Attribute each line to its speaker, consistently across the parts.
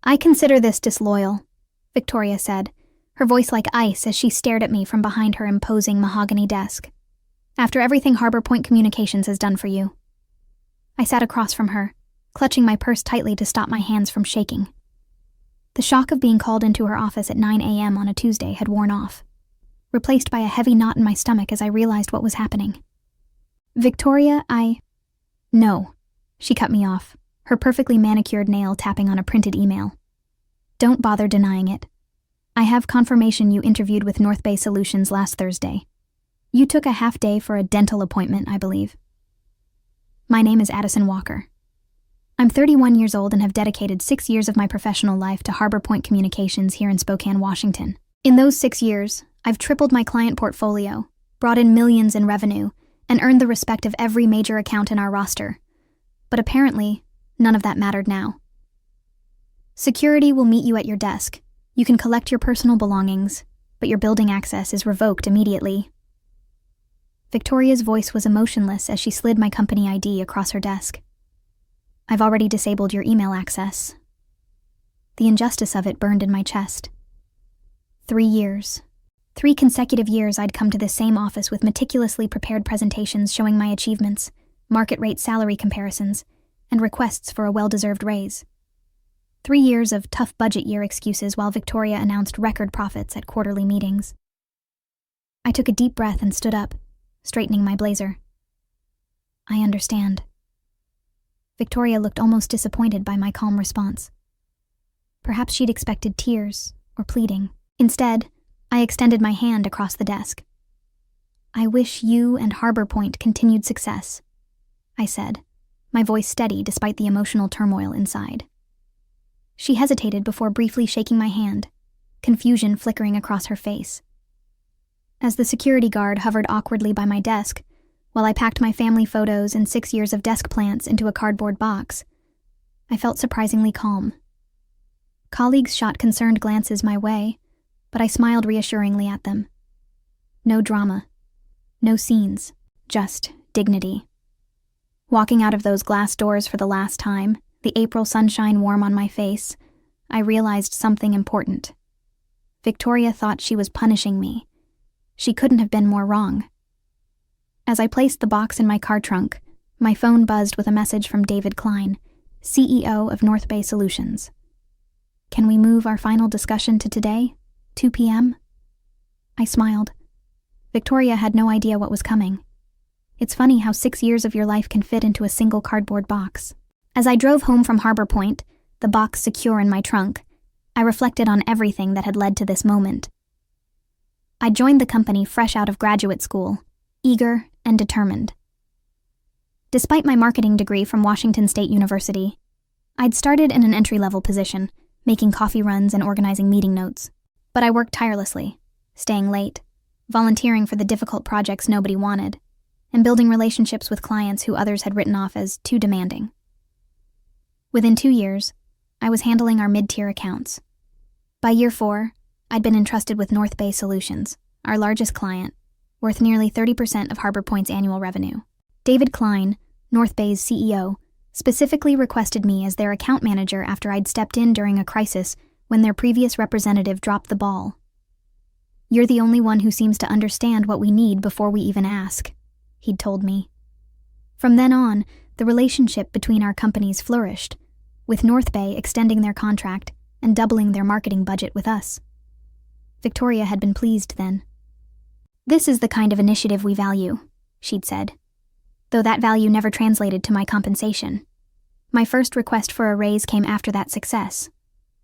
Speaker 1: I consider this disloyal, Victoria said, her voice like ice as she stared at me from behind her imposing mahogany desk. After everything Harbor Point Communications has done for you. I sat across from her, clutching my purse tightly to stop my hands from shaking. The shock of being called into her office at 9 a.m. on a Tuesday had worn off, replaced by a heavy knot in my stomach as I realized what was happening. Victoria, No, she cut me off, her perfectly manicured nail tapping on a printed email. Don't bother denying it. I have confirmation you interviewed with North Bay Solutions last Thursday. You took a half day for a dental appointment, I believe. My name is Addison Walker. I'm 31 years old and have dedicated 6 years of my professional life to Harbor Point Communications here in Spokane, Washington. In those 6 years, I've tripled my client portfolio, brought in millions in revenue, and earned the respect of every major account in our roster. But apparently, none of that mattered now. Security will meet you at your desk. You can collect your personal belongings, but your building access is revoked immediately. Victoria's voice was emotionless as she slid my company ID across her desk. I've already disabled your email access. The injustice of it burned in my chest. 3 years. 3 consecutive years I'd come to this same office with meticulously prepared presentations showing my achievements, market rate salary comparisons, and requests for a well-deserved raise. 3 years of tough budget year excuses while Victoria announced record profits at quarterly meetings. I took a deep breath and stood up, straightening my blazer. I understand. Victoria looked almost disappointed by my calm response. Perhaps she'd expected tears or pleading. Instead, I extended my hand across the desk. I wish you and Harbor Point continued success, I said, my voice steady despite the emotional turmoil inside. She hesitated before briefly shaking my hand, confusion flickering across her face. As the security guard hovered awkwardly by my desk, while I packed my family photos and 6 years of desk plants into a cardboard box, I felt surprisingly calm. Colleagues shot concerned glances my way, but I smiled reassuringly at them. No drama, no scenes, just dignity. Walking out of those glass doors for the last time, the April sunshine warm on my face, I realized something important. Victoria thought she was punishing me. She couldn't have been more wrong. As I placed the box in my car trunk, my phone buzzed with a message from David Klein, CEO of North Bay Solutions. Can we move our final discussion to today, 2 p.m.? I smiled. Victoria had no idea what was coming. It's funny how 6 years of your life can fit into a single cardboard box. As I drove home from Harbor Point, the box secure in my trunk, I reflected on everything that had led to this moment. I joined the company fresh out of graduate school, eager and determined. Despite my marketing degree from Washington State University, I'd started in an entry-level position, making coffee runs and organizing meeting notes. But I worked tirelessly, staying late, volunteering for the difficult projects nobody wanted, and building relationships with clients who others had written off as too demanding. Within 2 years, I was handling our mid-tier accounts. By year 4, I'd been entrusted with North Bay Solutions, our largest client, worth nearly 30% of Harbor Point's annual revenue. David Klein, North Bay's CEO, specifically requested me as their account manager after I'd stepped in during a crisis when their previous representative dropped the ball. You're the only one who seems to understand what we need before we even ask, he'd told me. From then on, the relationship between our companies flourished, with North Bay extending their contract and doubling their marketing budget with us. Victoria had been pleased then. This is the kind of initiative we value, she'd said, though that value never translated to my compensation. My first request for a raise came after that success,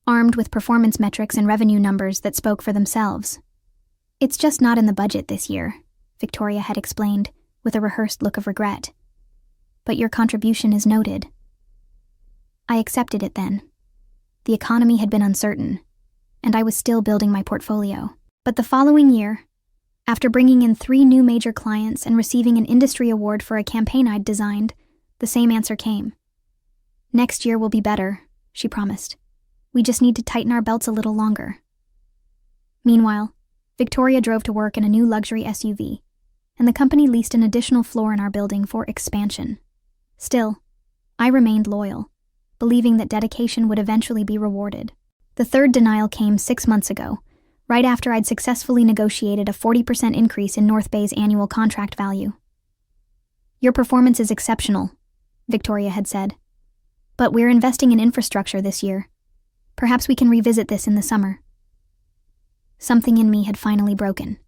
Speaker 1: armed with performance metrics and revenue numbers that spoke for themselves. It's just not in the budget this year, Victoria had explained, with a rehearsed look of regret. But your contribution is noted. I accepted it then. The economy had been uncertain, and I was still building my portfolio. But the following year, after bringing in 3 new major clients and receiving an industry award for a campaign I'd designed, the same answer came. Next year will be better, she promised. We just need to tighten our belts a little longer. Meanwhile, Victoria drove to work in a new luxury SUV, and the company leased an additional floor in our building for expansion. Still, I remained loyal. believing that dedication would eventually be rewarded. The third denial came 6 months ago, right after I'd successfully negotiated a 40% increase in North Bay's annual contract value. "Your performance is exceptional," Victoria had said. "But we're investing in infrastructure this year. Perhaps we can revisit this in the summer." Something in me had finally broken.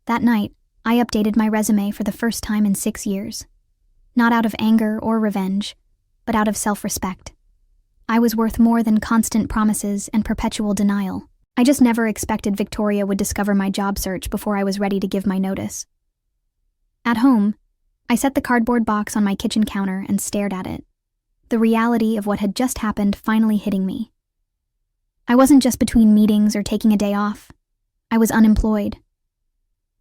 Speaker 1: That night, I updated my resume for the first time in 6 years. Not out of anger or revenge, but out of self-respect. I was worth more than constant promises and perpetual denial. I just never expected Victoria would discover my job search before I was ready to give my notice. At home, I set the cardboard box on my kitchen counter and stared at it, the reality of what had just happened finally hitting me. I wasn't just between meetings or taking a day off. I was unemployed.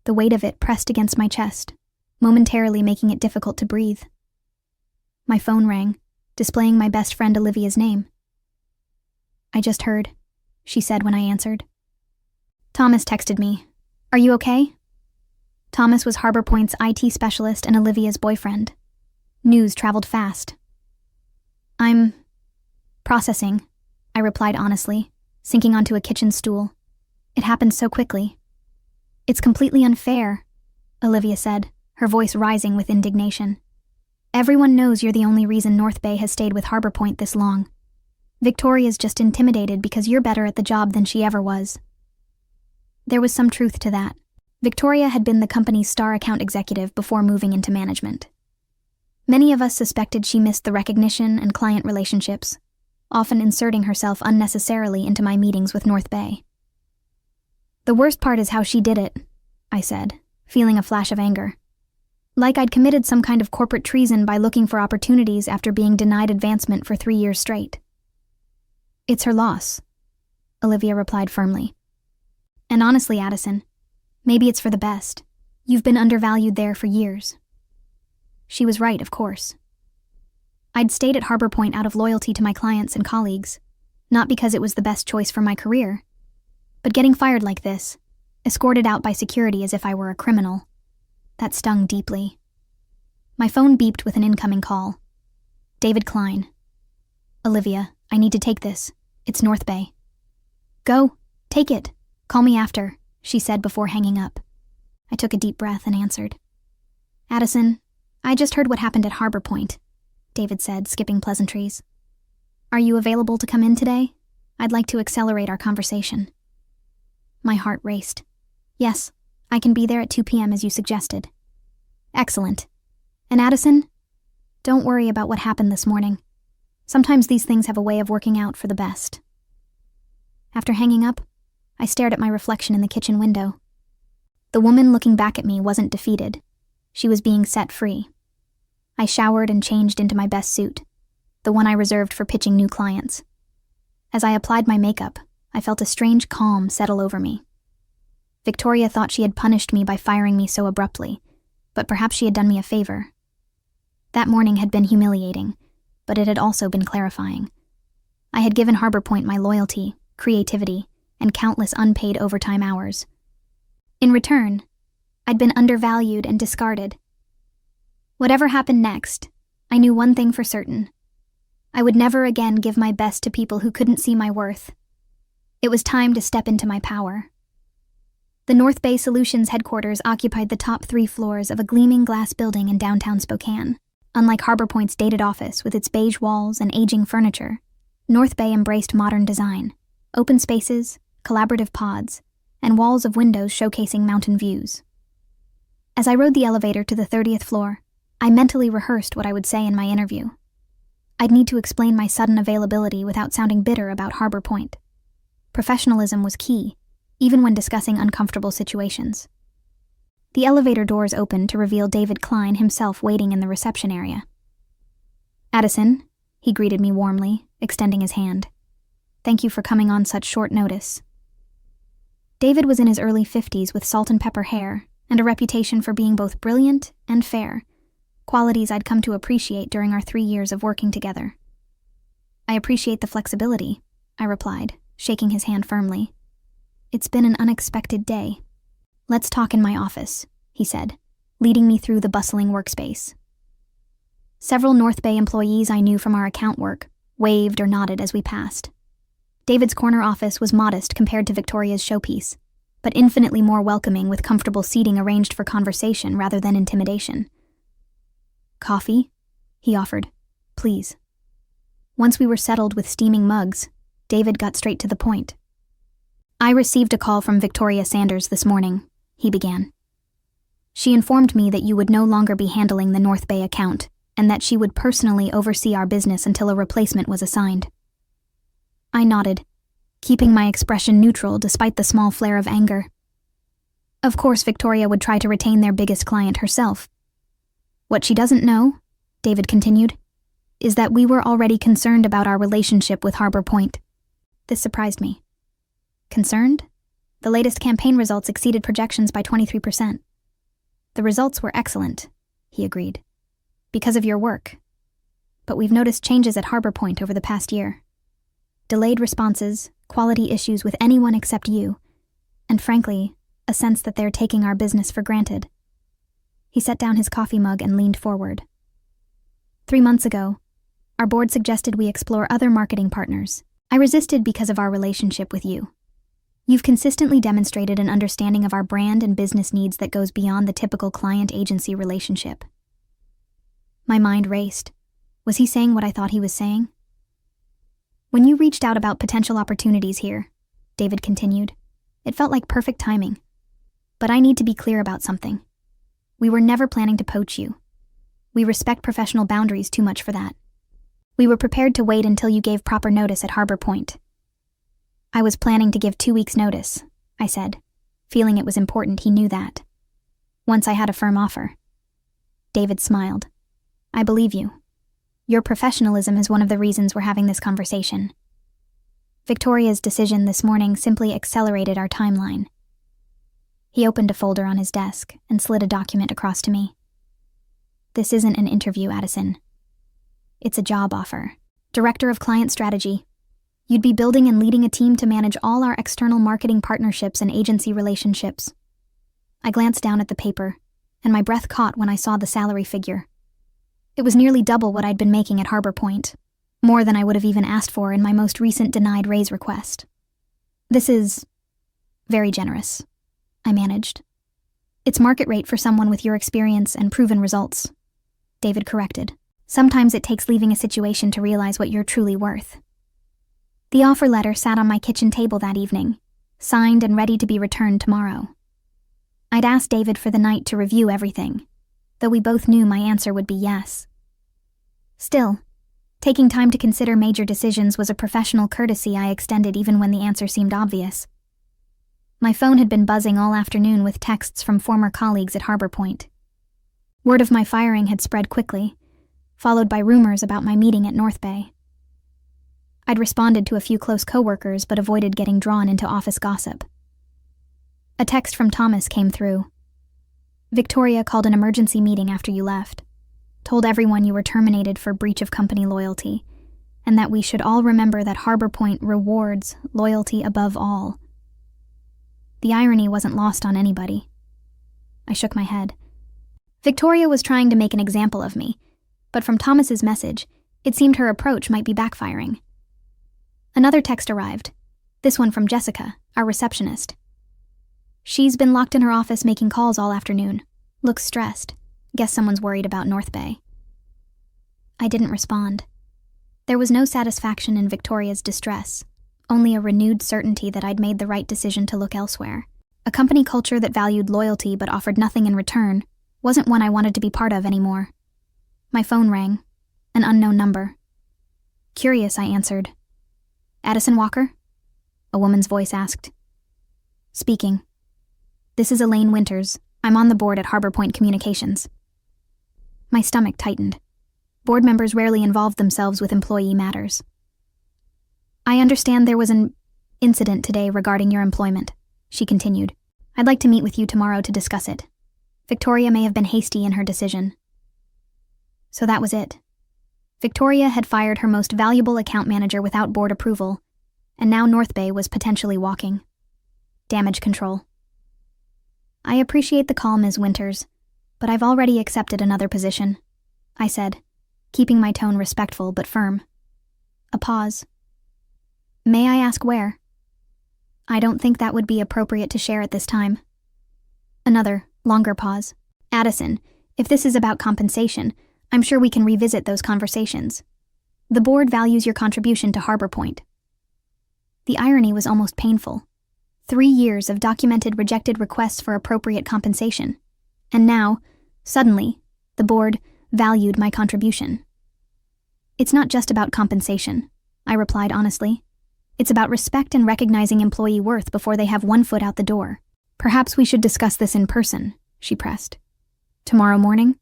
Speaker 1: The weight of it pressed against my chest, momentarily making it difficult to breathe. My phone rang, displaying my best friend Olivia's name. "I just heard," she said when I answered. "Thomas texted me. Are you okay?" Thomas was Harbor Point's IT specialist and Olivia's boyfriend. News traveled fast. "I'm processing," I replied honestly, sinking onto a kitchen stool. It happened so quickly. "It's completely unfair," Olivia said, her voice rising with indignation. "Everyone knows you're the only reason North Bay has stayed with Harbor Point this long. Victoria's just intimidated because you're better at the job than she ever was." There was some truth to that. Victoria had been the company's star account executive before moving into management. Many of us suspected she missed the recognition and client relationships, often inserting herself unnecessarily into my meetings with North Bay. "The worst part is how she did it," I said, feeling a flash of anger. Like I'd committed some kind of corporate treason by looking for opportunities after being denied advancement for 3 years straight. "It's her loss," Olivia replied firmly. "And honestly, Addison, maybe it's for the best. You've been undervalued there for years." She was right, of course. I'd stayed at Harbor Point out of loyalty to my clients and colleagues, not because it was the best choice for my career. But getting fired like this, escorted out by security as if I were a criminal, that stung deeply. My phone beeped with an incoming call. David Klein. "Olivia, I need to take this. It's North Bay." "Go, take it. Call me after," she said before hanging up. I took a deep breath and answered. "Addison, I just heard what happened at Harbor Point," David said, skipping pleasantries. "Are you available to come in today? I'd like to accelerate our conversation." My heart raced. "Yes, I can be there at 2 p.m. as you suggested." "Excellent. And Addison, don't worry about what happened this morning. Sometimes these things have a way of working out for the best." After hanging up, I stared at my reflection in the kitchen window. The woman looking back at me wasn't defeated. She was being set free. I showered and changed into my best suit, the one I reserved for pitching new clients. As I applied my makeup, I felt a strange calm settle over me. Victoria thought she had punished me by firing me so abruptly, but perhaps she had done me a favor. That morning had been humiliating, but it had also been clarifying. I had given Harbor Point my loyalty, creativity, and countless unpaid overtime hours. In return, I'd been undervalued and discarded. Whatever happened next, I knew one thing for certain. I would never again give my best to people who couldn't see my worth. It was time to step into my power. The North Bay Solutions headquarters occupied the top 3 floors of a gleaming glass building in downtown Spokane. Unlike Harbor Point's dated office with its beige walls and aging furniture, North Bay embraced modern design, open spaces, collaborative pods, and walls of windows showcasing mountain views. As I rode the elevator to the 30th floor, I mentally rehearsed what I would say in my interview. I'd need to explain my sudden availability without sounding bitter about Harbor Point. Professionalism was key, even when discussing uncomfortable situations. The elevator doors opened to reveal David Klein himself waiting in the reception area. "Addison," he greeted me warmly, extending his hand. "Thank you for coming on such short notice." David was in his early 50s with salt and pepper hair and a reputation for being both brilliant and fair, qualities I'd come to appreciate during our 3 years of working together. "I appreciate the flexibility," I replied, shaking his hand firmly. "It's been an unexpected day." "Let's talk in my office," he said, leading me through the bustling workspace. Several North Bay employees I knew from our account work waved or nodded as we passed. David's corner office was modest compared to Victoria's showpiece, but infinitely more welcoming with comfortable seating arranged for conversation rather than intimidation. "Coffee?" he offered. "Please." Once we were settled with steaming mugs, David got straight to the point. "I received a call from Victoria Sanders this morning," he began. "She informed me that you would no longer be handling the North Bay account and that she would personally oversee our business until a replacement was assigned." I nodded, keeping my expression neutral despite the small flare of anger. Of course, Victoria would try to retain their biggest client herself. "What she doesn't know," David continued, "is that we were already concerned about our relationship with Harbor Point." This surprised me. Concerned? The latest campaign results exceeded projections by 23%. "The results were excellent," he agreed, "because of your work. But we've noticed changes at Harbor Point over the past year. Delayed responses, quality issues with anyone except you, and frankly, a sense that they're taking our business for granted." He set down his coffee mug and leaned forward. 3 months ago, our board suggested we explore other marketing partners. I resisted because of our relationship with you. You've consistently demonstrated an understanding of our brand and business needs that goes beyond the typical client-agency relationship. My mind raced. Was he saying what I thought he was saying? "When you reached out about potential opportunities here," David continued, "it felt like perfect timing. But I need to be clear about something. We were never planning to poach you. We respect professional boundaries too much for that. We were prepared to wait until you gave proper notice at Harbor Point." "I was planning to give 2 weeks' notice," I said, feeling it was important he knew that. "Once I had a firm offer." David smiled. "I believe you. Your professionalism is one of the reasons we're having this conversation. Victoria's decision this morning simply accelerated our timeline." He opened a folder on his desk and slid a document across to me. "This isn't an interview, Addison. It's a job offer. Director of Client Strategy. You'd be building and leading a team to manage all our external marketing partnerships and agency relationships." I glanced down at the paper, and my breath caught when I saw the salary figure. It was nearly double what I'd been making at Harbor Point, more than I would have even asked for in my most recent denied raise request. "This is very generous," I managed. "It's market rate for someone with your experience and proven results," David corrected. "Sometimes it takes leaving a situation to realize what you're truly worth." The offer letter sat on my kitchen table that evening, signed and ready to be returned tomorrow. I'd asked David for the night to review everything, though we both knew my answer would be yes. Still, taking time to consider major decisions was a professional courtesy I extended even when the answer seemed obvious. My phone had been buzzing all afternoon with texts from former colleagues at Harbor Point. Word of my firing had spread quickly, followed by rumors about my meeting at North Bay. I'd responded to a few close coworkers but avoided getting drawn into office gossip. A text from Thomas came through. "Victoria called an emergency meeting after you left, told everyone you were terminated for breach of company loyalty, and that we should all remember that Harbor Point rewards loyalty above all." The irony wasn't lost on anybody. I shook my head. Victoria was trying to make an example of me, but from Thomas's message, it seemed her approach might be backfiring. Another text arrived, this one from Jessica, our receptionist. "She's been locked in her office making calls all afternoon. Looks stressed. Guess someone's worried about North Bay." I didn't respond. There was no satisfaction in Victoria's distress, only a renewed certainty that I'd made the right decision to look elsewhere. A company culture that valued loyalty but offered nothing in return wasn't one I wanted to be part of anymore. My phone rang, an unknown number. Curious, I answered. "Addison Walker?" A woman's voice asked. "Speaking. This is Elaine Winters. I'm on the board at Harbor Point Communications." My stomach tightened. Board members rarely involved themselves with employee matters. "I understand there was an incident today regarding your employment," she continued. "I'd like to meet with you tomorrow to discuss it. Victoria may have been hasty in her decision." So that was it. Victoria had fired her most valuable account manager without board approval, and now North Bay was potentially walking. Damage control. "I appreciate the call, Ms. Winters, but I've already accepted another position," I said, keeping my tone respectful but firm. A pause. May I ask where? I don't think that would be appropriate to share at this time. Another, longer pause. Addison, if this is about compensation, I'm sure we can revisit those conversations. The board values your contribution to Harbor Point. The irony was almost painful. 3 years of documented rejected requests for appropriate compensation. And now, suddenly, the board valued my contribution. It's not just about compensation, I replied honestly. It's about respect and recognizing employee worth before they have one foot out the door. Perhaps we should discuss this in person, she pressed. Tomorrow morning?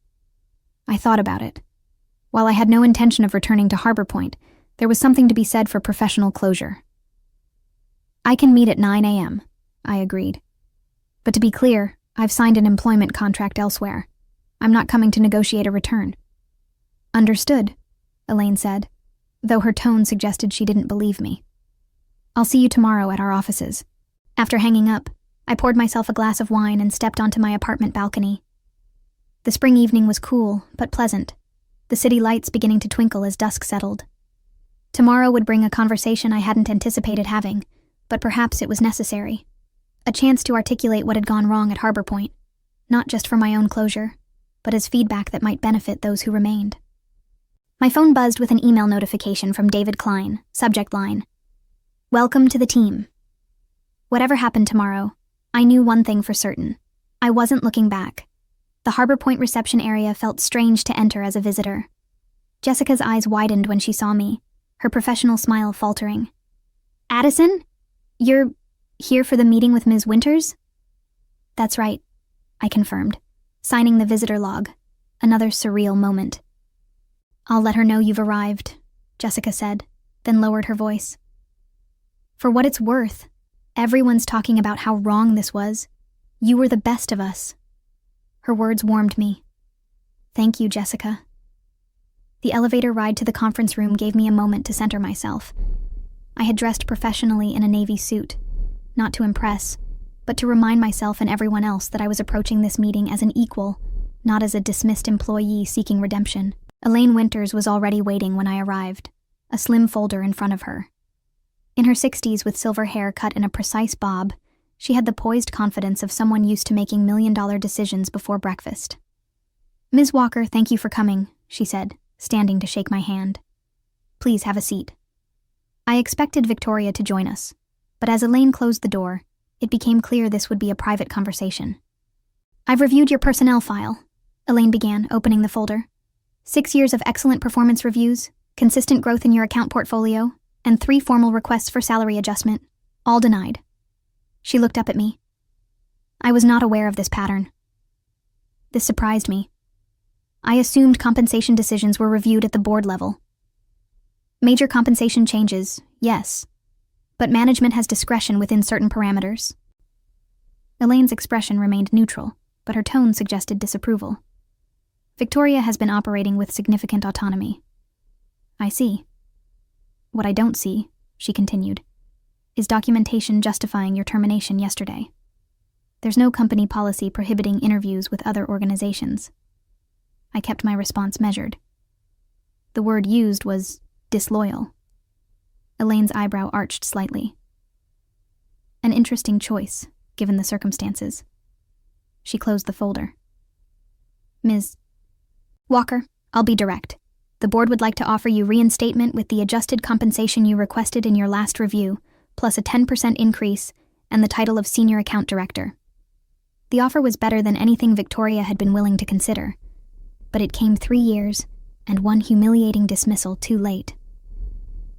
Speaker 1: I thought about it. While I had no intention of returning to Harbor Point, there was something to be said for professional closure. I can meet at 9 a.m., I agreed. But to be clear, I've signed an employment contract elsewhere. I'm not coming to negotiate a return. Understood, Elaine said, though her tone suggested she didn't believe me. I'll see you tomorrow at our offices. After hanging up, I poured myself a glass of wine and stepped onto my apartment balcony. The spring evening was cool, but pleasant, the city lights beginning to twinkle as dusk settled. Tomorrow would bring a conversation I hadn't anticipated having, but perhaps it was necessary. A chance to articulate what had gone wrong at Harbor Point, not just for my own closure, but as feedback that might benefit those who remained. My phone buzzed with an email notification from David Klein, subject line, "Welcome to the team." Whatever happened tomorrow, I knew one thing for certain. I wasn't looking back. The Harbor Point reception area felt strange to enter as a visitor. Jessica's eyes widened when she saw me, her professional smile faltering. "Addison? You're here for the meeting with Ms. Winters?" "That's right," I confirmed, signing the visitor log. Another surreal moment. "I'll let her know you've arrived," Jessica said, then lowered her voice. "For what it's worth, everyone's talking about how wrong this was. You were the best of us." Her words warmed me. "Thank you, Jessica." The elevator ride to the conference room gave me a moment to center myself. I had dressed professionally in a navy suit, not to impress, but to remind myself and everyone else that I was approaching this meeting as an equal, not as a dismissed employee seeking redemption. Elaine Winters was already waiting when I arrived, a slim folder in front of her. In her 60s with silver hair cut in a precise bob, she had the poised confidence of someone used to making million-dollar decisions before breakfast. "Ms. Walker, thank you for coming," she said, standing to shake my hand. "Please have a seat." I expected Victoria to join us, but as Elaine closed the door, it became clear this would be a private conversation. "I've reviewed your personnel file," Elaine began, opening the folder. 6 years of excellent performance reviews, consistent growth in your account portfolio, and 3 formal requests for salary adjustment, all denied. She looked up at me. I was not aware of this pattern. This surprised me. I assumed compensation decisions were reviewed at the board level. Major compensation changes, yes, but management has discretion within certain parameters. Elaine's expression remained neutral, but her tone suggested disapproval. Victoria has been operating with significant autonomy. I see. What I don't see, she continued, is documentation justifying your termination yesterday. There's no company policy prohibiting interviews with other organizations. I kept my response measured. The word used was disloyal. Elaine's eyebrow arched slightly. An interesting choice, given the circumstances. She closed the folder. "Ms. Walker, I'll be direct. The board would like to offer you reinstatement with the adjusted compensation you requested in your last review, plus a 10% increase and the title of Senior Account Director." The offer was better than anything Victoria had been willing to consider, but it came 3 years and 1 humiliating dismissal too late.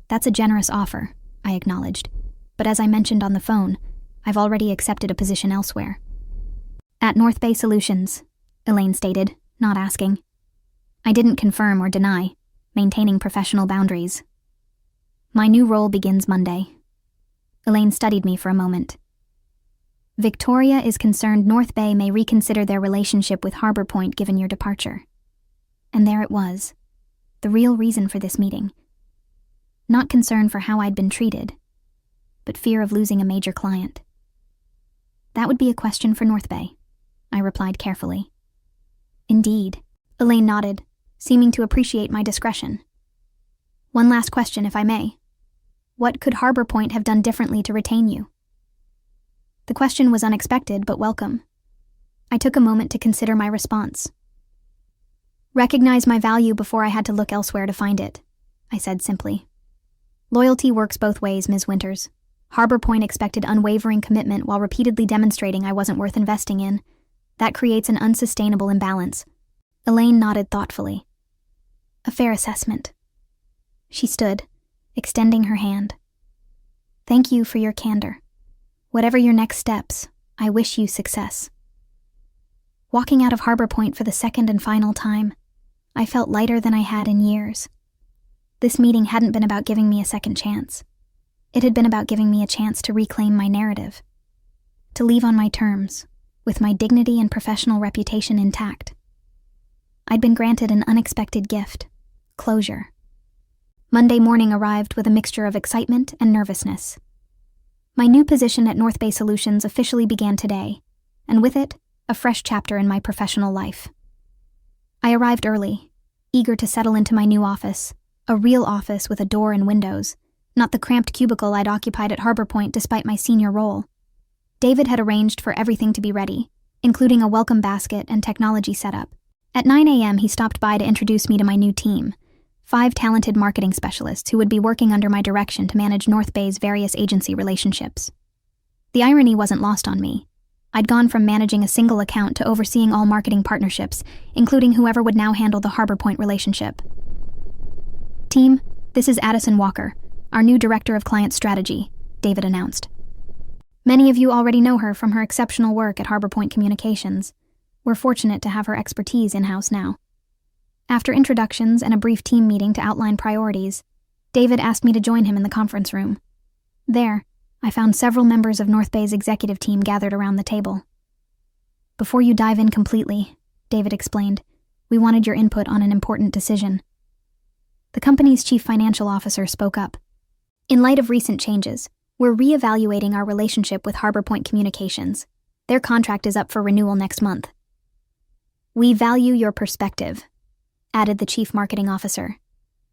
Speaker 1: "That's a generous offer," I acknowledged, but as I mentioned on the phone, I've already accepted a position elsewhere. "At North Bay Solutions," Elaine stated, not asking. I didn't confirm or deny, maintaining professional boundaries. "My new role begins Monday." Elaine studied me for a moment. "Victoria is concerned North Bay may reconsider their relationship with Harbor Point given your departure." And there it was, the real reason for this meeting. Not concern for how I'd been treated, but fear of losing a major client. "That would be a question for North Bay," I replied carefully. "Indeed," Elaine nodded, seeming to appreciate my discretion. One last question, if I may. What could Harbor Point have done differently to retain you? The question was unexpected but welcome. I took a moment to consider my response. Recognize my value before I had to look elsewhere to find it, I said simply. Loyalty works both ways, Ms. Winters. Harbor Point expected unwavering commitment while repeatedly demonstrating I wasn't worth investing in. That creates an unsustainable imbalance. Elaine nodded thoughtfully. A fair assessment. She stood, extending her hand. Thank you for your candor. Whatever your next steps, I wish you success. Walking out of Harbor Point for the second and final time, I felt lighter than I had in years. This meeting hadn't been about giving me a second chance. It had been about giving me a chance to reclaim my narrative, to leave on my terms, with my dignity and professional reputation intact. I'd been granted an unexpected gift, closure. Monday morning arrived with a mixture of excitement and nervousness. My new position at North Bay Solutions officially began today, and with it, a fresh chapter in my professional life. I arrived early, eager to settle into my new office, a real office with a door and windows, not the cramped cubicle I'd occupied at Harbor Point despite my senior role. David had arranged for everything to be ready, including a welcome basket and technology setup. At 9 a.m., he stopped by to introduce me to my new team, 5 talented marketing specialists who would be working under my direction to manage North Bay's various agency relationships. The irony wasn't lost on me. I'd gone from managing a single account to overseeing all marketing partnerships, including whoever would now handle the Harbor Point relationship. Team, this is Addison Walker, our new Director of Client Strategy, David announced. Many of you already know her from her exceptional work at Harbor Point Communications. We're fortunate to have her expertise in-house now. After introductions and a brief team meeting to outline priorities, David asked me to join him in the conference room. There, I found several members of North Bay's executive team gathered around the table. Before you dive in completely, David explained, we wanted your input on an important decision. The company's chief financial officer spoke up. In light of recent changes, we're reevaluating our relationship with Harbor Point Communications. Their contract is up for renewal next month. We value your perspective, added the chief marketing officer.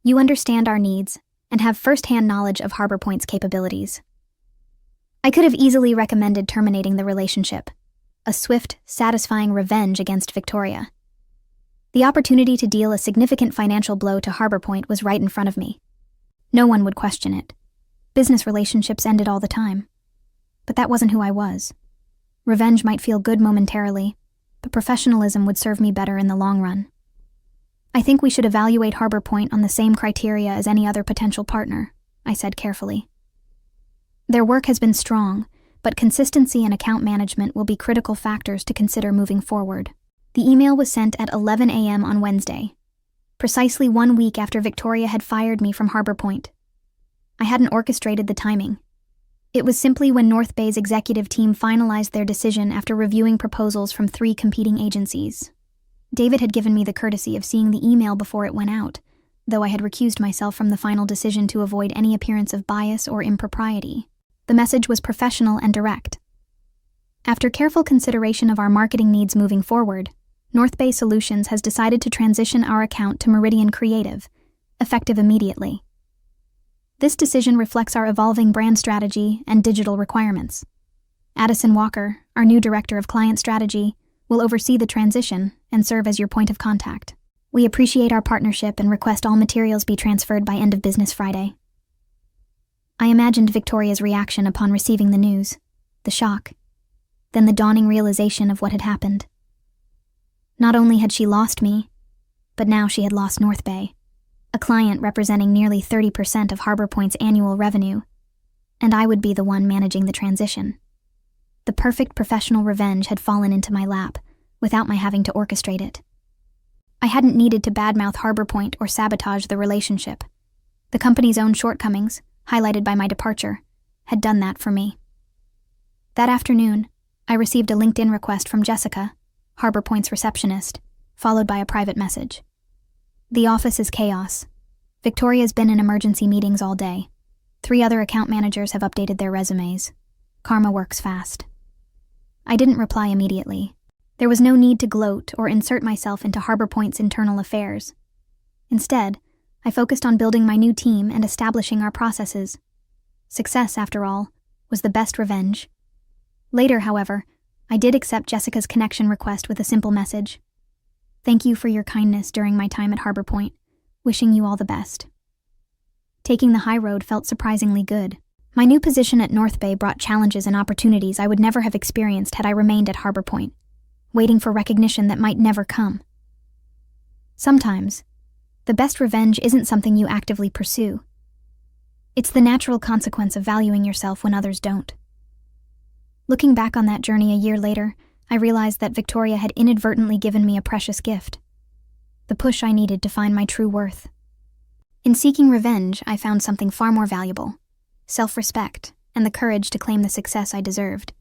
Speaker 1: You understand our needs and have first-hand knowledge of Harbor Point's capabilities. I could have easily recommended terminating the relationship, a swift, satisfying revenge against Victoria. The opportunity to deal a significant financial blow to Harbor Point was right in front of me. No one would question it. Business relationships ended all the time. But that wasn't who I was. Revenge might feel good momentarily, but professionalism would serve me better in the long run. I think we should evaluate Harbor Point on the same criteria as any other potential partner, I said carefully. Their work has been strong, but consistency and account management will be critical factors to consider moving forward. The email was sent at 11 a.m. on Wednesday, precisely 1 week after Victoria had fired me from Harbor Point. I hadn't orchestrated the timing. It was simply when North Bay's executive team finalized their decision after reviewing proposals from 3 competing agencies. David had given me the courtesy of seeing the email before it went out, though I had recused myself from the final decision to avoid any appearance of bias or impropriety. The message was professional and direct. After careful consideration of our marketing needs moving forward, North Bay Solutions has decided to transition our account to Meridian Creative, effective immediately. This decision reflects our evolving brand strategy and digital requirements. Addison Walker, our new Director of Client Strategy, will oversee the transition and serve as your point of contact. We appreciate our partnership and request all materials be transferred by end of business Friday. I imagined Victoria's reaction upon receiving the news, the shock, then the dawning realization of what had happened. Not only had she lost me, but now she had lost North Bay, a client representing nearly 30% of Harbor Point's annual revenue, and I would be the one managing the transition. The perfect professional revenge had fallen into my lap, without my having to orchestrate it. I hadn't needed to badmouth Harbor Point or sabotage the relationship. The company's own shortcomings, highlighted by my departure, had done that for me. That afternoon, I received a LinkedIn request from Jessica, Harbor Point's receptionist, followed by a private message. The office is chaos. Victoria's been in emergency meetings all day. 3 other account managers have updated their resumes. Karma works fast. I didn't reply immediately. There was no need to gloat or insert myself into Harbor Point's internal affairs. Instead, I focused on building my new team and establishing our processes. Success, after all, was the best revenge. Later, however, I did accept Jessica's connection request with a simple message. Thank you for your kindness during my time at Harbor Point. Wishing you all the best. Taking the high road felt surprisingly good. My new position at North Bay brought challenges and opportunities I would never have experienced had I remained at Harbor Point, waiting for recognition that might never come. Sometimes, the best revenge isn't something you actively pursue. It's the natural consequence of valuing yourself when others don't. Looking back on that journey a year later, I realized that Victoria had inadvertently given me a precious gift, the push I needed to find my true worth. In seeking revenge, I found something far more valuable: self-respect and the courage to claim the success I deserved.